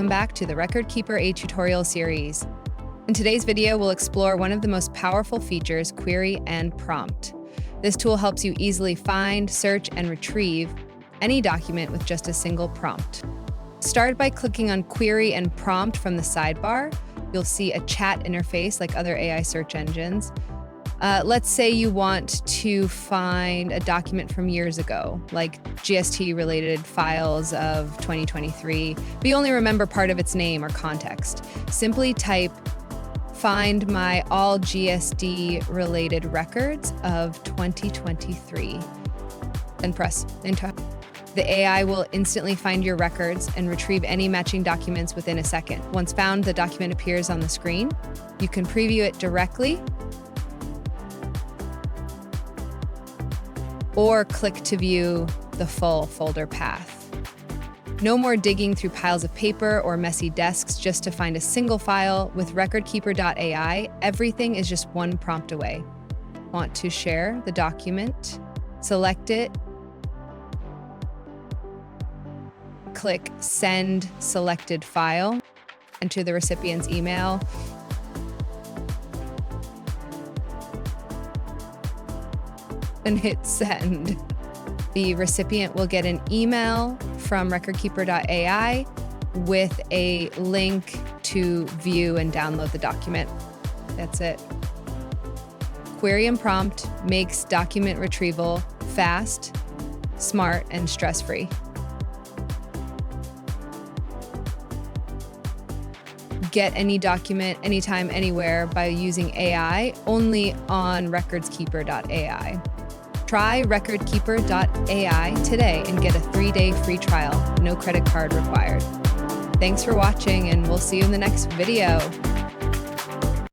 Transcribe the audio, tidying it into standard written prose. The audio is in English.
welcome back to the RecordsKeeper.AI tutorial series. In today's video, we'll explore one of the most powerful features, query and prompt. This tool helps you easily find, search, and retrieve any document with just a single prompt. Start by clicking on Query and Prompt from the sidebar. You'll see a chat interface like other AI search engines. Let's say you want to find a document from years ago, like GST-related files of 2023, but you only remember part of its name or context. Simply type "Find my all GST-related records of 2023" and press Enter. The AI will instantly find your records and retrieve any matching documents within a second. Once found, the document appears on the screen. You can preview it directly or click to view the full folder path. No more digging through piles of paper or messy desks just to find a single file. With RecordsKeeper.AI, everything is just one prompt away. Want to share the document? Select it. Click Send Selected File. Enter the recipient's email. And hit send. The recipient will get an email from RecordsKeeper.AI with a link to view and download the document. That's it. Query and prompt makes document retrieval fast, smart, and stress-free. Get any document anytime, anywhere by using AI only on RecordsKeeper.AI. Try RecordsKeeper.AI today and get a 3-day free trial. No credit card required. Thanks for watching, and we'll see you in the next video.